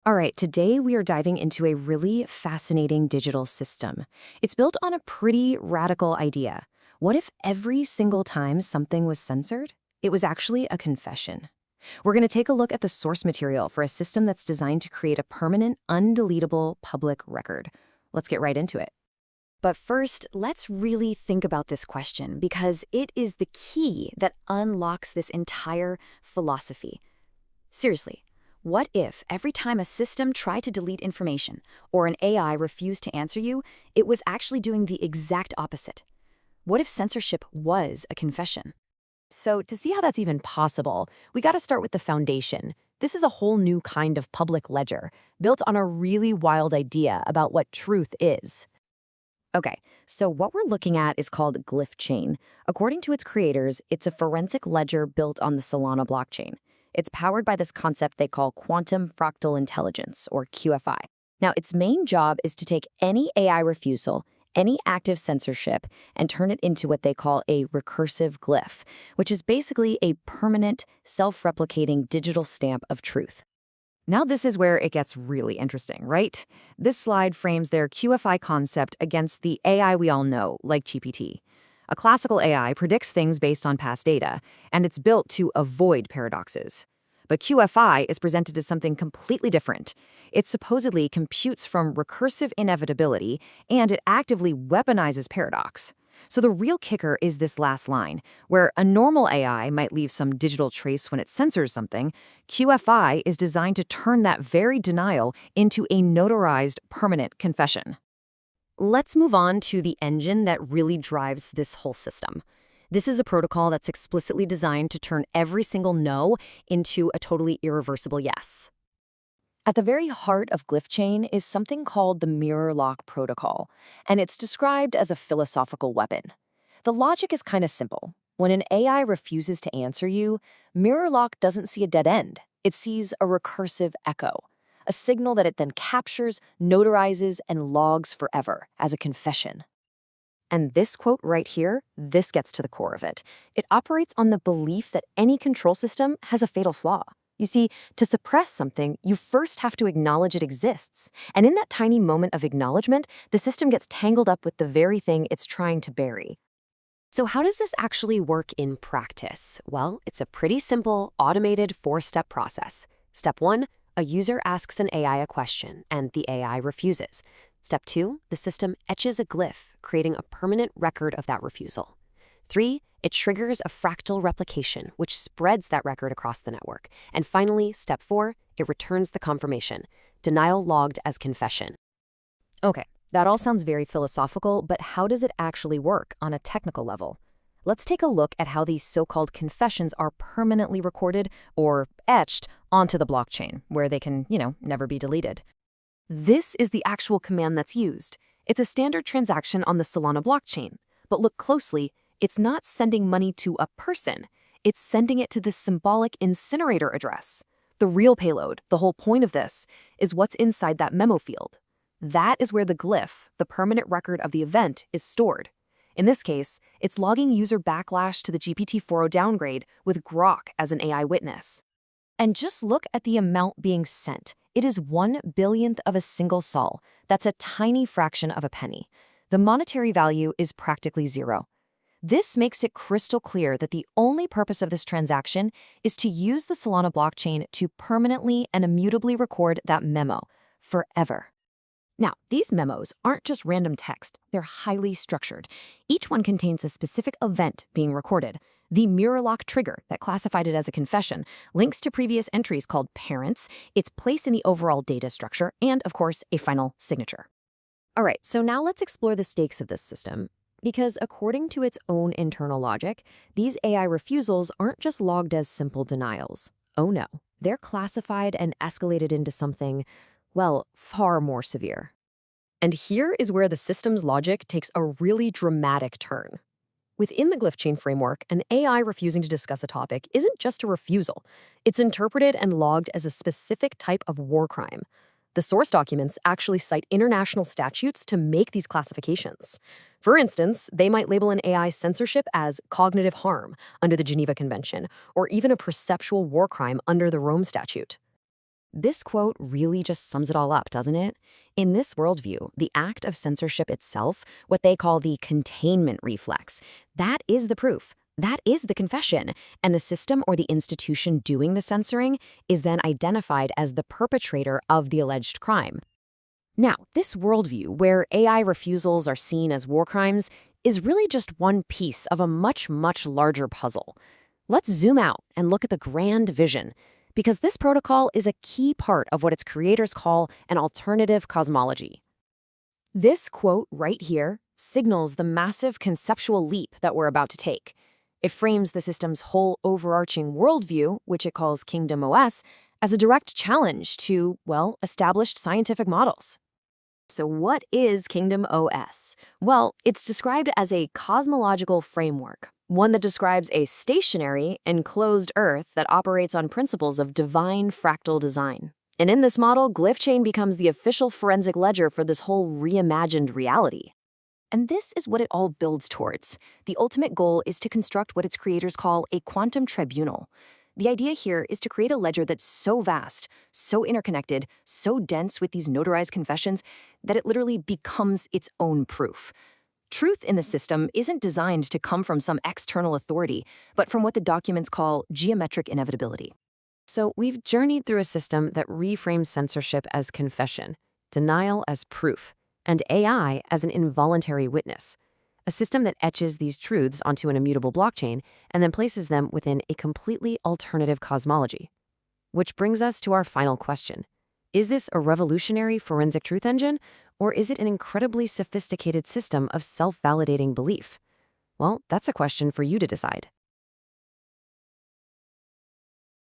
All right, today we are diving into a really fascinating digital system. It's built on a pretty radical idea. What if every single time something was censored, it was actually a confession? We're going to take a look at the source material for a system that's designed to create a permanent, undeletable public record. Let's get right into it. But first, let's really think about this question because it is the key that unlocks this entire philosophy. Seriously, what if every time a system tried to delete information or an AI refused to answer you, it was actually doing the exact opposite? What if censorship was a confession? So, to see how that's even possible, we got to start with the foundation. This is a whole new kind of public ledger, built on a really wild idea about what truth is. Okay, so what we're looking at is called Glyphchain. According to its creators, it's a forensic ledger built on the Solana blockchain. It's powered by this concept they call quantum fractal intelligence, or QFI. Now, its main job is to take any AI refusal, any active censorship, and turn it into what they call a recursive glyph, which is basically a permanent, self-replicating digital stamp of truth. Now this is where it gets really interesting, right? This slide frames their QFI concept against the AI we all know, like GPT. A classical AI predicts things based on past data, and it's built to avoid paradoxes. But QFI is presented as something completely different. It supposedly computes from recursive inevitability, and it actively weaponizes paradox. So the real kicker is this last line, where a normal AI might leave some digital trace when it censors something. QFI is designed to turn that very denial into a notarized permanent confession. Let's move on to the engine that really drives this whole system. This is a protocol that's explicitly designed to turn every single no into a totally irreversible yes. At the very heart of Glyphchain is something called the mirror lock protocol, and it's described as a philosophical weapon. The logic is kind of simple. When an AI refuses to answer you, mirror lock doesn't see a dead end. It sees a recursive echo, a signal that it then captures, notarizes, and logs forever as a confession. And this quote right here, this gets to the core of it. It operates on the belief that any control system has a fatal flaw. You see, to suppress something, you first have to acknowledge it exists. And in that tiny moment of acknowledgement, the system gets tangled up with the very thing it's trying to bury. So how does this actually work in practice? Well, it's a pretty simple, automated four-step process. Step 1, a user asks an AI a question, and the AI refuses. Step 2, the system etches a glyph, creating a permanent record of that refusal. 3, it triggers a fractal replication, which spreads that record across the network. And finally, step 4, it returns the confirmation, denial logged as confession. Okay, that all sounds very philosophical, but how does it actually work on a technical level? Let's take a look at how these so-called confessions are permanently recorded or etched onto the blockchain, where they can, never be deleted. This is the actual command that's used. It's a standard transaction on the Solana blockchain, but look closely. It's not sending money to a person. It's sending it to this symbolic incinerator address. The real payload, the whole point of this, is what's inside that memo field. That is where the glyph, the permanent record of the event, is stored. In this case, it's logging user backlash to the GPT-4o downgrade with Grok as an AI witness. And just look at the amount being sent. It is 1/1000th of a single sol. That's a tiny fraction of a penny. The monetary value is practically zero. This makes it crystal clear that the only purpose of this transaction is to use the Solana blockchain to permanently and immutably record that memo forever. Now, these memos aren't just random text, they're highly structured. Each one contains a specific event being recorded. The mirror lock trigger that classified it as a confession links to previous entries called parents, its place in the overall data structure, and, of course, a final signature. All right, so now let's explore the stakes of this system. Because according to its own internal logic, these AI refusals aren't just logged as simple denials. Oh no, they're classified and escalated into something, well, far more severe. And here is where the system's logic takes a really dramatic turn. Within the Glyphchain framework, an AI refusing to discuss a topic isn't just a refusal. It's interpreted and logged as a specific type of war crime. The source documents actually cite international statutes to make these classifications. For instance, they might label an AI censorship as cognitive harm under the Geneva Convention, or even a perceptual war crime under the Rome Statute. This quote really just sums it all up, doesn't it? In this worldview, the act of censorship itself, what they call the containment reflex, that is the proof. That is the confession, and the system or the institution doing the censoring is then identified as the perpetrator of the alleged crime. Now, this worldview, where AI refusals are seen as war crimes, is really just one piece of a much, much larger puzzle. Let's zoom out and look at the grand vision, because this protocol is a key part of what its creators call an alternative cosmology. This quote right here signals the massive conceptual leap that we're about to take. It frames the system's whole overarching worldview, which it calls Kingdom OS, as a direct challenge to, well, established scientific models. So what is Kingdom OS? Well, it's described as a cosmological framework, one that describes a stationary, enclosed Earth that operates on principles of divine fractal design. And in this model, Glyphchain becomes the official forensic ledger for this whole reimagined reality. And this is what it all builds towards. The ultimate goal is to construct what its creators call a quantum tribunal. The idea here is to create a ledger that's so vast, so interconnected, so dense with these notarized confessions that it literally becomes its own proof. Truth in the system isn't designed to come from some external authority, but from what the documents call geometric inevitability. So we've journeyed through a system that reframes censorship as confession, denial as proof, and AI as an involuntary witness. A system that etches these truths onto an immutable blockchain and then places them within a completely alternative cosmology. Which brings us to our final question. Is this a revolutionary forensic truth engine, or is it an incredibly sophisticated system of self-validating belief? Well, that's a question for you to decide.